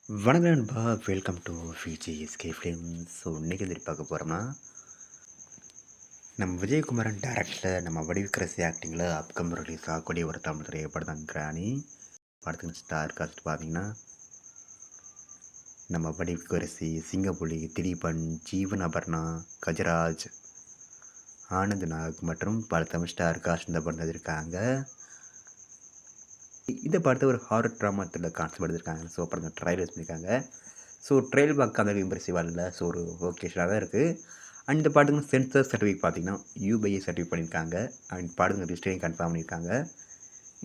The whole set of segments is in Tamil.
வணக்கம் நண்பா, welcome to VGSK films. So இன்றைக்கி எதிரி பார்க்க போகிறோம்னா, நம்ம விஜயகுமாரன் டேரக்டரில் நம்ம வடிவுக்கரசி ஆக்டிங்கில் அப்கமிங் ரிலீஸ் ஆகக்கூடிய ஒரு தமிழ் திரைப்படம் தான் கிராணி. படத்துக்கு ஸ்டார் காஸ்ட் பார்த்தீங்கன்னா, நம்ம வடிவுக்கரசி, சிங்கப்புலி, திலீபன், ஜீவன் அபர்ணா, கஜராஜ், ஆனந்த் நாக் மற்றும் பல தமிழ் ஸ்டார் காஸ்ட் இந்த படம் இருக்காங்க. இந்த படத்தை ஒரு ஹாரர் ட்ராமாத்தில் கான்செப்ட் எடுத்திருக்காங்க. ஸோ படத்தை ட்ரைலர்ஸ் பண்ணியிருக்காங்க. ஸோ ட்ரெயில் பார்க்க அந்த இம்ப்ரெசிவாக இல்லை. ஸோ ஒரு ஓகேஷனாக தான் இருக்குது. அண்ட் இந்த பாட்டுக்கு சென்சார் சர்டிஃபிகேட் பார்த்தீங்கன்னா யூபிஐ சர்டிஃபிகேட் பண்ணியிருக்காங்க. அண்ட் பாட்டுக்கு ரிஜிஸ்டரையும் கன்ஃபார்ம் பண்ணியிருக்காங்க.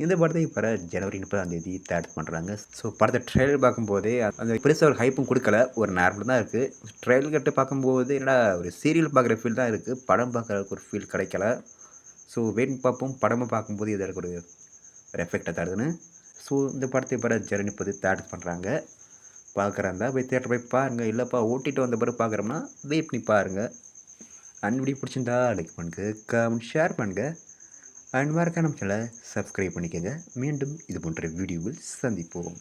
இந்த படத்தை இப்போ ஜனவரி 30 தேர்ட் பண்ணுறாங்க. ஸோ படத்தை ட்ரெயிலர் பார்க்கும்போதே அந்த பெருசாக ஒரு ஹைப்பும் கொடுக்கல. ஒரு நார்மல் தான் இருக்குது. ட்ரெயில் கட்டு பார்க்கும்போது என்னடா ஒரு சீரியல் பார்க்குற ஃபீல் தான் இருக்குது. படம் பார்க்குறதுக்கு ஒரு ஃபீல் கிடைக்கல. ஸோ வெயிட் பார்ப்போம். படமாக பார்க்கும்போது இது எனக்கு ஒரு எஃபெக்டாக தருதுன்னு. ஸோ இந்த படத்தை இப்போ ஜனவரி 30 தேர்ட் பண்ணுறாங்க. பார்க்குறாந்தா போய் தேட்டர் போய் பாருங்கள். இல்லைப்பா ஓட்டிட்டு வந்த பிறகு பார்க்குறோம்னா வெயிட் பண்ணி பாருங்கள். அண்ட் வீடியோ பிடிச்சிருந்தா லைக் பண்ணுங்க, கமெண்ட் ஷேர் பண்ணுங்கள். அண்ட் மறக்காம நம்ம சேனலை சப்ஸ்கிரைப் பண்ணிக்கோங்க. மீண்டும் இது போன்ற வீடியோவில் சந்திப்போம்.